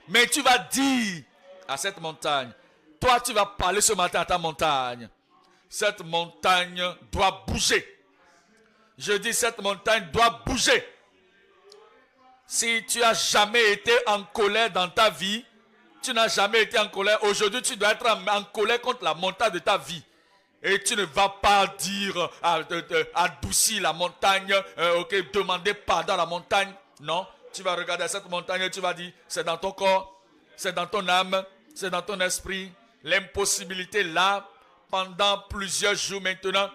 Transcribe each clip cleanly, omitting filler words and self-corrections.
Mais tu vas dire à cette montagne, toi tu vas parler ce matin à ta montagne. Cette montagne doit bouger. Je dis cette montagne doit bouger. Si tu n'as jamais été en colère dans ta vie, tu n'as jamais été en colère. Aujourd'hui, tu dois être en colère contre la montagne de ta vie. Et tu ne vas pas dire adoucir la montagne, demander pardon à la montagne. Non, tu vas regarder cette montagne et tu vas dire, c'est dans ton corps, c'est dans ton âme, c'est dans ton esprit. L'impossibilité là, pendant plusieurs jours maintenant.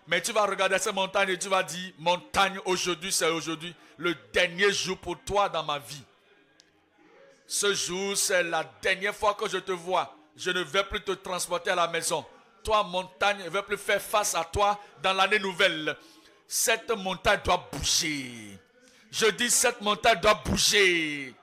Mais tu vas regarder cette montagne et tu vas dire, montagne, aujourd'hui, c'est aujourd'hui le dernier jour pour toi dans ma vie. Ce jour, c'est la dernière fois que je te vois. Je ne vais plus te transporter à la maison. Toi, montagne, je ne vais plus faire face à toi dans l'année nouvelle. Cette montagne doit bouger. Je dis, cette montagne doit bouger.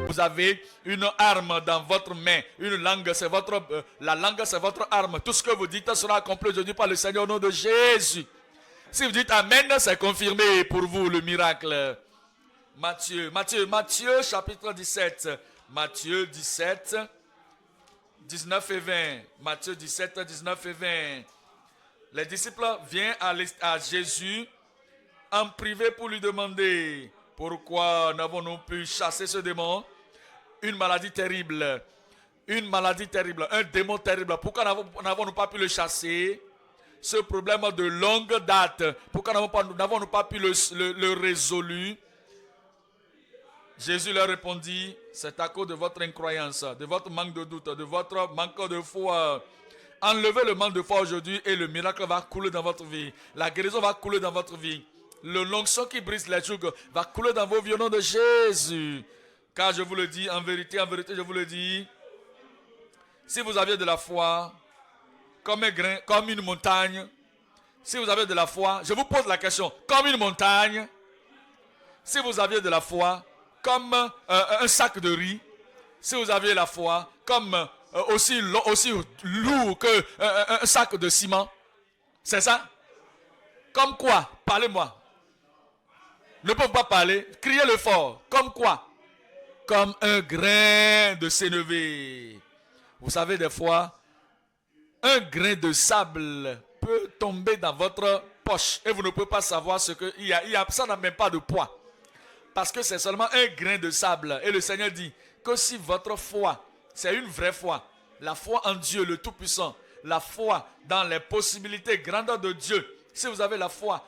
Vous avez une arme dans votre main, une langue, c'est votre, la langue c'est votre arme. Tout ce que vous dites sera accompli aujourd'hui par le Seigneur au nom de Jésus. Si vous dites Amen, c'est confirmé pour vous le miracle. Matthieu chapitre 17. Matthieu 17, 19 et 20. Matthieu 17, 19 et 20. Les disciples viennent à Jésus en privé pour lui demander pourquoi n'avons-nous pu chasser ce démon? Une maladie terrible, un démon terrible. Pourquoi n'avons-nous pas pu le chasser? Ce problème de longue date, pourquoi n'avons-nous pas pu le résoudre? Jésus leur répondit, c'est à cause de votre incroyance, de votre manque de doute, de votre manque de foi. Enlevez le manque de foi aujourd'hui et le miracle va couler dans votre vie. La guérison va couler dans votre vie. L'onction qui brise les jougs va couler dans vos vies au nom de Jésus. Car je vous le dis, en vérité, je vous le dis, si vous aviez de la foi, comme un grain, comme une montagne, si vous avez de la foi, je vous pose la question, comme une montagne, si vous aviez de la foi, comme un sac de riz, si vous aviez la foi, comme aussi lourd que un sac de ciment, c'est ça? Comme quoi? Parlez-moi. Ne peuvent pas parler, criez-le fort. Comme quoi? Comme un grain de sénévé. Vous savez, des fois, un grain de sable peut tomber dans votre poche et vous ne pouvez pas savoir ce que ça n'a même pas de poids. Parce que c'est seulement un grain de sable. Et le Seigneur dit que si votre foi, c'est une vraie foi, la foi en Dieu, le Tout-Puissant, la foi dans les possibilités grandes de Dieu, si vous avez la foi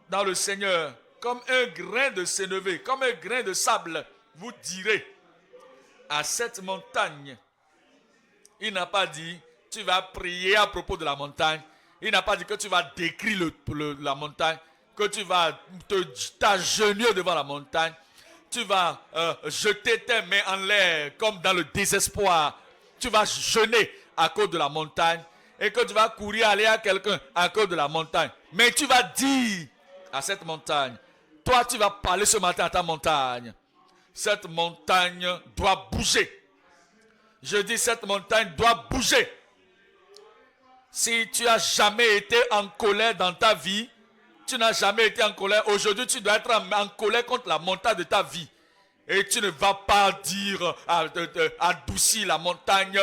dans le Seigneur, comme un grain de sénévé, comme un grain de sable, vous direz à cette montagne. Il n'a pas dit, tu vas prier à propos de la montagne. Il n'a pas dit que tu vas décrire la montagne, que tu vas t'agenouiller devant la montagne. Tu vas jeter tes mains en l'air comme dans le désespoir. Tu vas jeûner à cause de la montagne et que tu vas courir aller à quelqu'un à cause de la montagne. Mais tu vas dire à cette montagne, toi tu vas parler ce matin à ta montagne. Cette montagne doit bouger. Je dis cette montagne doit bouger. Si tu n'as jamais été en colère dans ta vie, tu n'as jamais été en colère. Aujourd'hui, tu dois être en colère contre la montagne de ta vie. Et tu ne vas pas dire adoucir la montagne,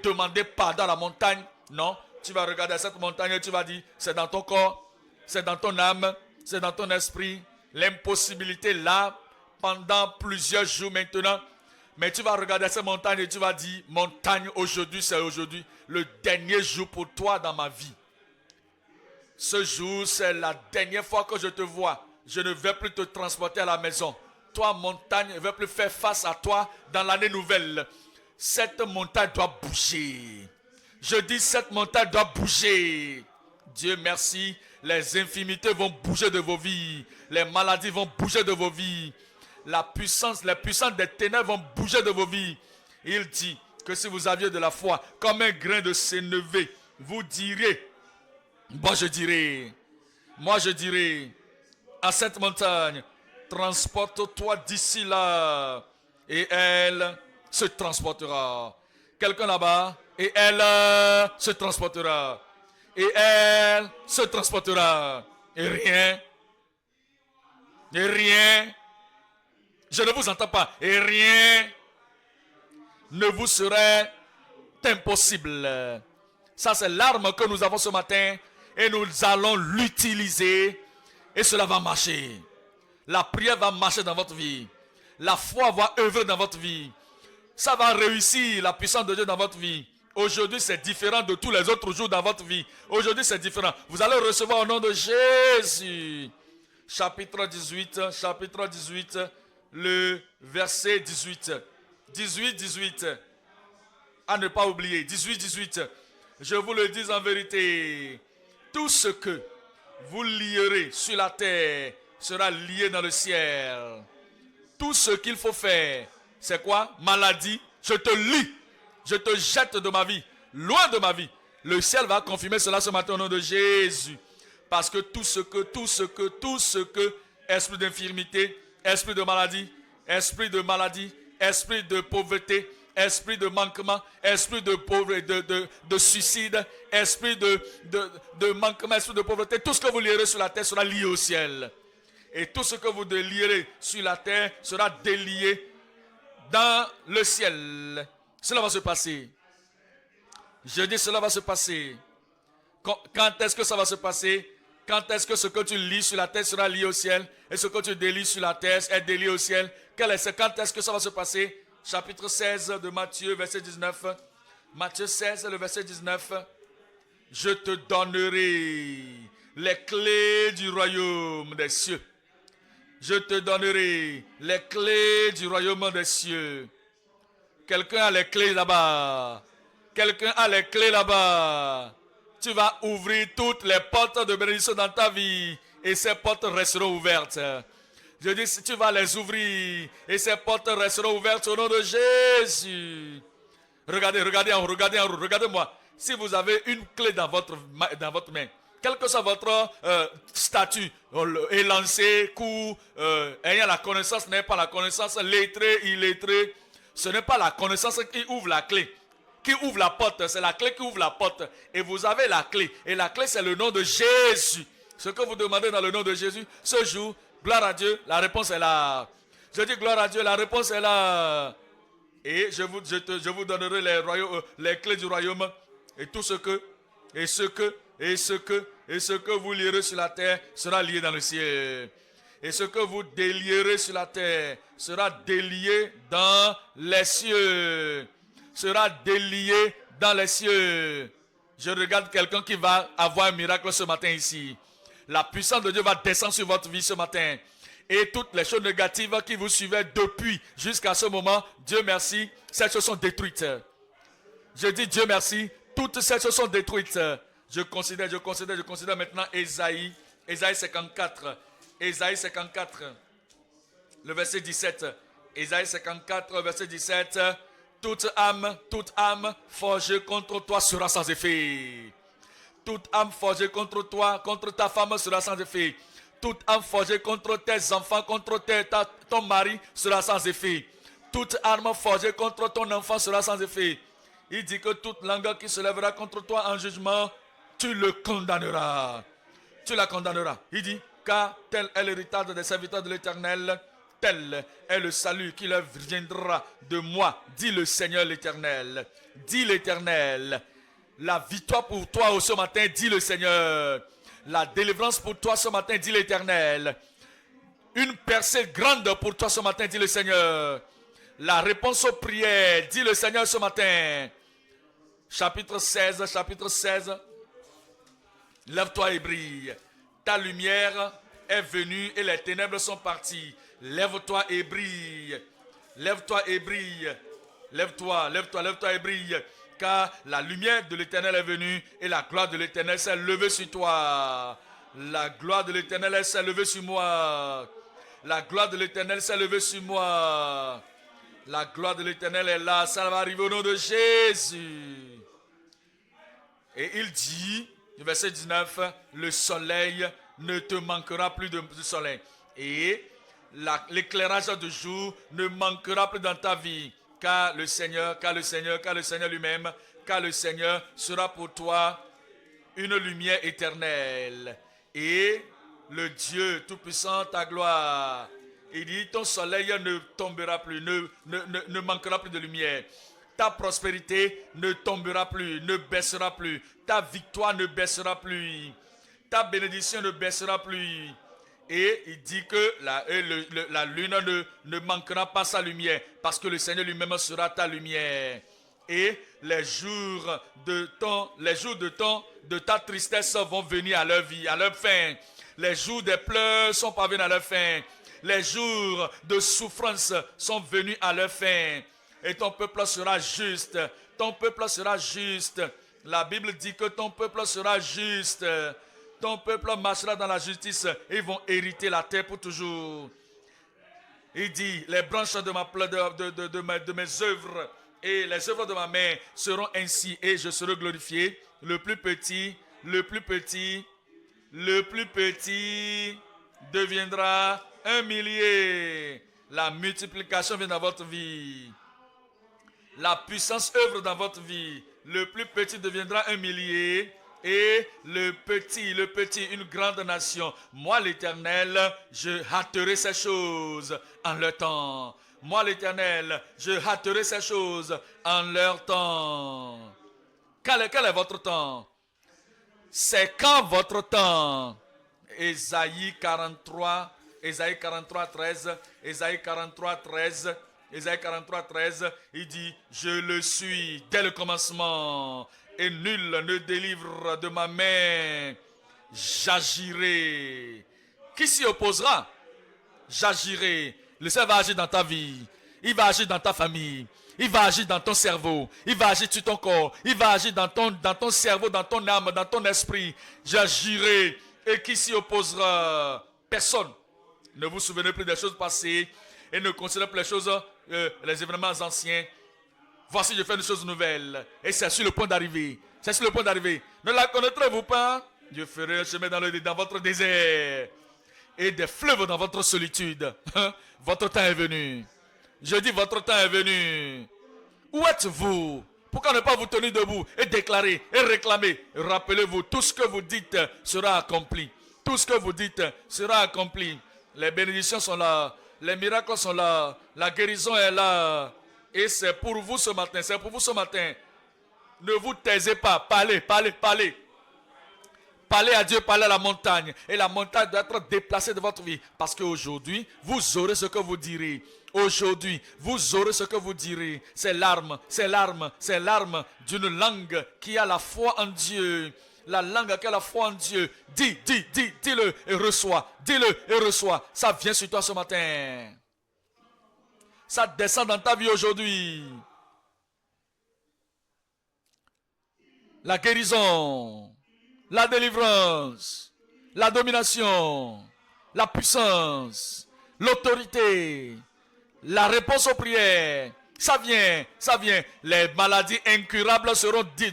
demander pardon à la montagne. Non, tu vas regarder cette montagne et tu vas dire, c'est dans ton corps, c'est dans ton âme, c'est dans ton esprit. L'impossibilité là, pendant plusieurs jours maintenant. Mais tu vas regarder cette montagne et tu vas dire, montagne, aujourd'hui, c'est aujourd'hui le dernier jour pour toi dans ma vie. Ce jour, c'est la dernière fois que je te vois. Je ne vais plus te transporter à la maison. toi montagne ne veut plus faire face à toi dans l'année nouvelle. Cette montagne doit bouger. Je dis cette montagne doit bouger. Dieu merci, les infirmités vont bouger de vos vies. Les maladies vont bouger de vos vies. Les puissances des ténèbres vont bouger de vos vies. Il dit que si vous aviez de la foi, comme un grain de sénévé, vous direz, moi je dirai à cette montagne, transporte-toi d'ici là. Et elle se transportera. Quelqu'un là-bas, et elle se transportera. Et elle se transportera. Et rien, je ne vous entends pas, et rien ne vous serait impossible. Ça, c'est l'arme que nous avons ce matin et nous allons l'utiliser et cela va marcher. La prière va marcher dans votre vie. La foi va œuvrer dans votre vie. Ça va réussir, la puissance de Dieu dans votre vie. Aujourd'hui, c'est différent de tous les autres jours dans votre vie. Aujourd'hui, c'est différent. Vous allez recevoir au nom de Jésus. Chapitre 18, le verset 18. 18. À ne pas oublier. 18. Je vous le dis en vérité. Tout ce que vous lierez sur la terre sera lié dans le ciel. Tout ce qu'il faut faire, c'est quoi? Maladie, je te lie. Je te jette de ma vie, loin de ma vie. Le ciel va confirmer cela ce matin au nom de Jésus. Parce que tout ce que, esprit d'infirmité, esprit de maladie, esprit de pauvreté, esprit de manquement, esprit de pauvreté, de suicide, esprit de manquement, esprit de pauvreté, tout ce que vous lierez sur la terre sera lié au ciel. Et tout ce que vous lierez sur la terre sera délié dans le ciel. Cela va se passer. Je dis cela va se passer. Quand est-ce que ça va se passer? Quand est-ce que ce que tu lis sur la terre sera lié au ciel et ce que tu délies sur la terre est délié au ciel? Quand est-ce que ça va se passer? Chapitre 16 de Matthieu, verset 19. Matthieu 16, le verset 19. Je te donnerai les clés du royaume des cieux. Je te donnerai les clés du royaume des cieux. Quelqu'un a les clés là-bas. Quelqu'un a les clés là-bas. Tu vas ouvrir toutes les portes de bénédiction dans ta vie et ces portes resteront ouvertes. Je dis, tu vas les ouvrir et ces portes resteront ouvertes au nom de Jésus. Regardez-moi. Si vous avez une clé dans votre main, quel que soit votre statut, élancé, court, ayant la connaissance, n'est pas la connaissance, lettré, illettré, ce n'est pas la connaissance qui ouvre la clé, qui ouvre la porte, c'est la clé qui ouvre la porte. Et vous avez la clé, et la clé c'est le nom de Jésus. Ce que vous demandez dans le nom de Jésus, ce jour, gloire à Dieu, la réponse est là. Je dis gloire à Dieu, la réponse est là. Et je vous donnerai les clés du royaume, et tout ce que vous lierez sur la terre sera lié dans le ciel. Et ce que vous délierez sur la terre sera délié dans les cieux. Sera délié dans les cieux. Je regarde quelqu'un qui va avoir un miracle ce matin ici. La puissance de Dieu va descendre sur votre vie ce matin. Et toutes les choses négatives qui vous suivaient depuis jusqu'à ce moment, Dieu merci, ces choses sont détruites. Je dis Dieu merci, toutes ces choses sont détruites. Je considère maintenant Ésaïe 54. Ésaïe 54, le verset 17. Ésaïe 54, verset 17. Toute âme forgée contre toi sera sans effet. Toute âme forgée contre toi, contre ta femme sera sans effet. Toute âme forgée contre tes enfants, contre ton mari sera sans effet. Toute arme forgée contre ton enfant sera sans effet. Il dit que toute langue qui se lèvera contre toi en jugement, tu le condamneras. Tu la condamneras. Il dit, car tel est l'héritage des serviteurs de l'Éternel, tel est le salut qui leur viendra de moi, dit le Seigneur l'Éternel. Dit l'Éternel. La victoire pour toi ce matin, dit le Seigneur. La délivrance pour toi ce matin, dit l'Éternel. Une percée grande pour toi ce matin, dit le Seigneur. La réponse aux prières, dit le Seigneur ce matin. Chapitre 16. Lève-toi et brille. Ta lumière est venue et les ténèbres sont parties. Lève-toi et brille. Lève-toi et brille. Lève-toi, lève-toi, lève-toi et brille. Car la lumière de l'Éternel est venue et la gloire de l'Éternel s'est levée sur toi. La gloire de l'Éternel s'est levée sur moi. La gloire de l'Éternel s'est levée sur moi. La gloire de l'Éternel est là. Ça va arriver au nom de Jésus. Et il dit, verset 19, le soleil ne te manquera plus de soleil. Et l'éclairage du jour ne manquera plus dans ta vie. Car le Seigneur lui-même, car le Seigneur sera pour toi une lumière éternelle. Et le Dieu Tout-Puissant, ta gloire. Il dit, ton soleil ne tombera plus, ne manquera plus de lumière. Ta prospérité ne tombera plus, ne baissera plus. Ta victoire ne baissera plus. Ta bénédiction ne baissera plus. Et il dit que la lune ne manquera pas sa lumière, parce que le Seigneur lui-même sera ta lumière. Et les jours de ta tristesse vont venir à leur vie, à leur fin. Les jours des pleurs sont parvenus à leur fin. Les jours de souffrance sont venus à leur fin. Et ton peuple sera juste. Ton peuple sera juste. La Bible dit que ton peuple sera juste. Ton peuple marchera dans la justice et ils vont hériter la terre pour toujours. Il dit, les branches de mes œuvres et les œuvres de ma main seront ainsi et je serai glorifié. Le plus petit deviendra un millier. La multiplication vient dans votre vie. La puissance œuvre dans votre vie. Le plus petit deviendra un millier. Et le petit, une grande nation. Moi, l'Éternel, je hâterai ces choses en leur temps. Moi, l'Éternel, je hâterai ces choses en leur temps. Quel est votre temps? C'est quand votre temps? Ésaïe 43, 13, Ésaïe 43, 13, il dit, je le suis dès le commencement. Et nul ne délivre de ma main. J'agirai. Qui s'y opposera? J'agirai. Le Seigneur va agir dans ta vie. Il va agir dans ta famille. Il va agir dans ton cerveau. Il va agir sur ton corps. Il va agir dans ton cerveau, dans ton âme, dans ton esprit. J'agirai. Et qui s'y opposera? Personne. Ne vous souvenez plus des choses passées et ne considérez plus les événements anciens. Voici, je fais une chose nouvelle. Et c'est sur le point d'arriver. C'est sur le point d'arriver. Ne la connaîtrez-vous pas? Je ferai un chemin dans votre désert. Et des fleuves dans votre solitude. Votre temps est venu. Je dis, votre temps est venu. Où êtes-vous? Pourquoi ne pas vous tenir debout et déclarer et réclamer? Rappelez-vous, tout ce que vous dites sera accompli. Tout ce que vous dites sera accompli. Les bénédictions sont là. Les miracles sont là. La guérison est là. Et c'est pour vous ce matin, c'est pour vous ce matin. Ne vous taisez pas, parlez. Parlez à Dieu, parlez à la montagne. Et la montagne doit être déplacée de votre vie. Parce qu'aujourd'hui, vous aurez ce que vous direz. Aujourd'hui, vous aurez ce que vous direz. C'est l'arme d'une langue qui a la foi en Dieu. La langue qui a la foi en Dieu. Dis-le et reçois. Dis-le et reçois. Ça vient sur toi ce matin. Ça descend dans ta vie aujourd'hui. La guérison, la délivrance, la domination, la puissance, l'autorité, la réponse aux prières. Ça vient. Les maladies incurables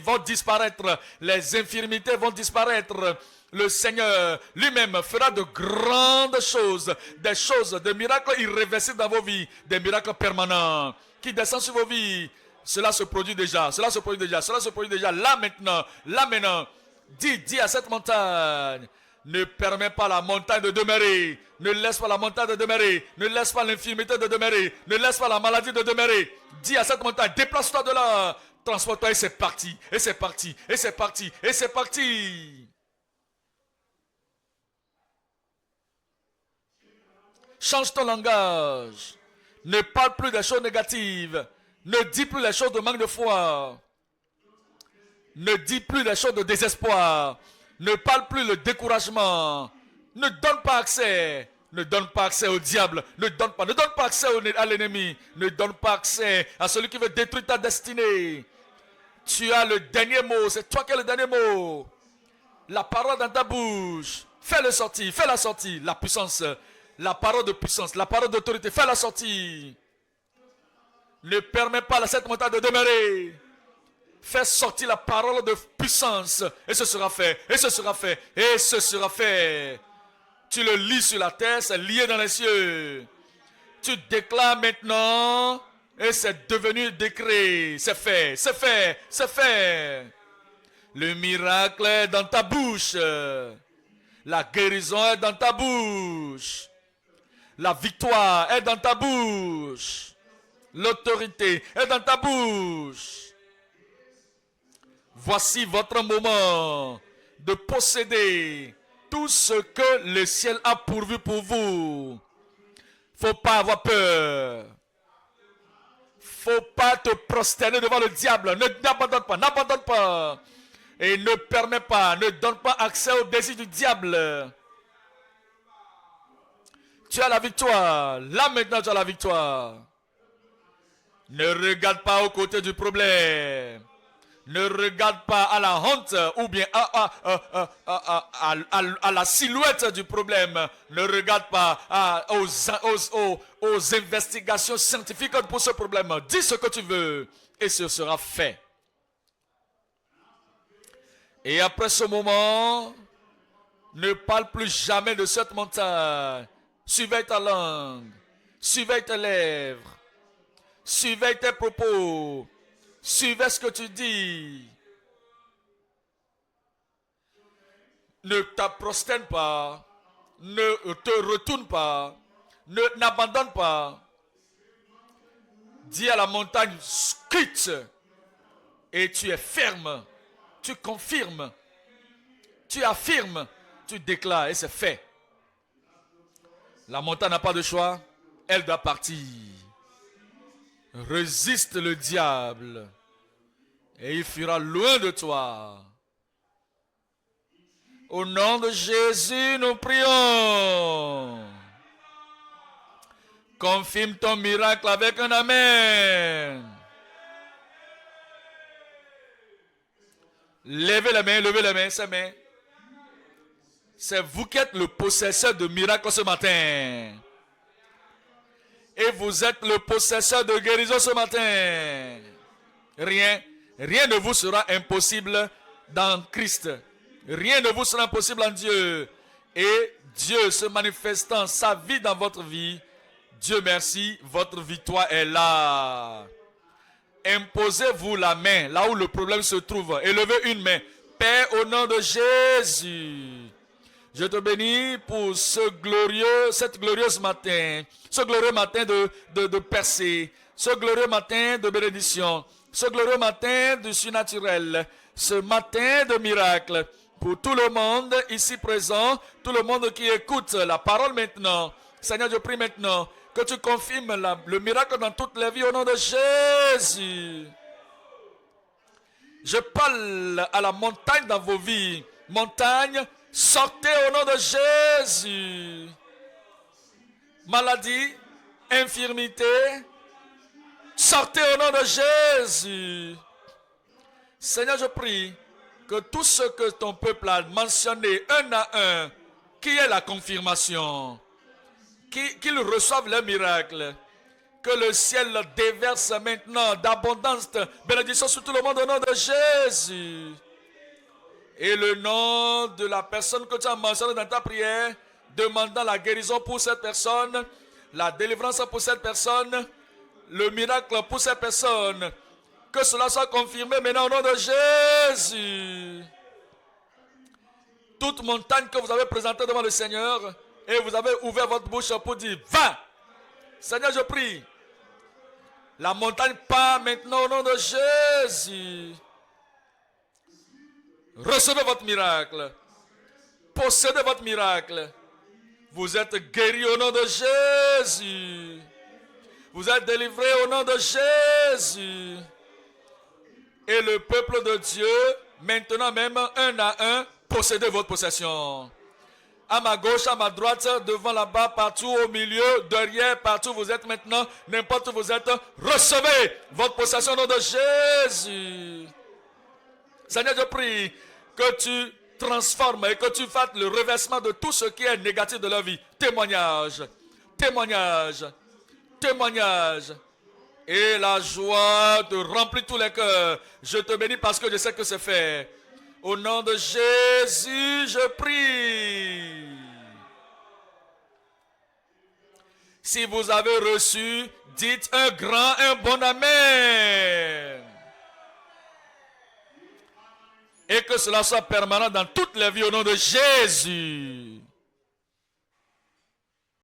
vont disparaître. Les infirmités vont disparaître. Le Seigneur lui-même fera de grandes choses, des miracles irréversibles dans vos vies, des miracles permanents qui descendent sur vos vies. Cela se produit déjà, là maintenant. Dis à cette montagne, ne permets pas la montagne de demeurer, ne laisse pas la montagne de demeurer, ne laisse pas l'infirmité de demeurer, ne laisse pas la maladie de demeurer. Dis à cette montagne, déplace-toi de là, transporte-toi et c'est parti. Change ton langage. Ne parle plus des choses négatives. Ne dis plus les choses de manque de foi. Ne dis plus les choses de désespoir. Ne parle plus le découragement. Ne donne pas accès. Ne donne pas accès au diable. Ne donne pas accès à l'ennemi. Ne donne pas accès à celui qui veut détruire ta destinée. Tu as le dernier mot. C'est toi qui as le dernier mot. La parole dans ta bouche. Fais-le sortir. Fais la sortie. La puissance. La parole de puissance. La parole d'autorité. Fais la sortie. Ne permets pas à cette montagne de demeurer. Fais sortir la parole de puissance. Et ce sera fait. Et ce sera fait. Et ce sera fait. Tu le lis sur la terre. C'est lié dans les cieux. Tu déclares maintenant. Et c'est devenu décret. C'est fait. C'est fait. C'est fait. Le miracle est dans ta bouche. La guérison est dans ta bouche. La victoire est dans ta bouche. L'autorité est dans ta bouche. Voici votre moment de posséder tout ce que le ciel a pourvu pour vous. Faut pas avoir peur. Faut pas te prosterner devant le diable. N'abandonne pas, n'abandonne pas. Et ne permets pas, ne donne pas accès au désir du diable. Tu as la victoire. Là maintenant tu as la victoire. Ne regarde pas aux côtés du problème. Ne regarde pas à la honte ou bien à la silhouette du problème. Ne regarde pas aux investigations scientifiques pour ce problème. Dis ce que tu veux et ce sera fait. Et après ce moment, ne parle plus jamais de cette montagne. Surveille ta langue, surveille tes lèvres, surveille tes propos, surveille ce que tu dis. Ne t'approsterne pas, ne te retourne pas, n'abandonne pas. Dis à la montagne, quitte, et tu es ferme, tu confirmes, tu affirmes, tu déclares, et c'est fait. La montagne n'a pas de choix, elle doit partir. Résiste le diable et il fuira loin de toi. Au nom de Jésus, nous prions. Confirme ton miracle avec un amen. Levez les mains, ces mains. C'est vous qui êtes le possesseur de miracles ce matin. Et vous êtes le possesseur de guérison ce matin. Rien ne vous sera impossible dans Christ. Rien ne vous sera impossible en Dieu. Et Dieu se manifestant sa vie dans votre vie, Dieu merci, votre victoire est là. Imposez-vous la main là où le problème se trouve. Élevez une main. Père, au nom de Jésus. Je te bénis pour cette glorieuse matin, ce glorieux matin de percée, ce glorieux matin de bénédiction, ce glorieux matin du surnaturel, ce matin de miracle. Pour tout le monde ici présent, tout le monde qui écoute la parole maintenant, Seigneur, je prie maintenant que tu confirmes le miracle dans toutes les vies au nom de Jésus. Je parle à la montagne dans vos vies. Montagne, sortez au nom de Jésus. Maladie, infirmité, sortez au nom de Jésus. Seigneur, je prie que tout ce que ton peuple a mentionné un à un, qui est la confirmation, qu'ils reçoivent le miracle, que le ciel déverse maintenant d'abondance, de bénédiction sur tout le monde au nom de Jésus. Et le nom de la personne que tu as mentionné dans ta prière, demandant la guérison pour cette personne, la délivrance pour cette personne, le miracle pour cette personne, que cela soit confirmé maintenant au nom de Jésus. Toute montagne que vous avez présentée devant le Seigneur, et vous avez ouvert votre bouche pour dire, va! Seigneur, je prie. La montagne part maintenant au nom de Jésus. Recevez votre miracle. Possédez votre miracle. Vous êtes guéris au nom de Jésus. Vous êtes délivrés au nom de Jésus. Et le peuple de Dieu, maintenant même, un à un, possédez votre possession. À ma gauche, à ma droite, devant là-bas, partout au milieu, derrière, partout où vous êtes maintenant, n'importe où vous êtes, recevez votre possession au nom de Jésus. Seigneur, je prie que tu transformes et que tu fasses le reversement de tout ce qui est négatif de leur vie. Témoignage, témoignage, témoignage. Et la joie te remplit tous les cœurs. Je te bénis parce que je sais que c'est fait. Au nom de Jésus, je prie. Si vous avez reçu, dites un grand, un bon amen. Et que cela soit permanent dans toutes les vies au nom de Jésus.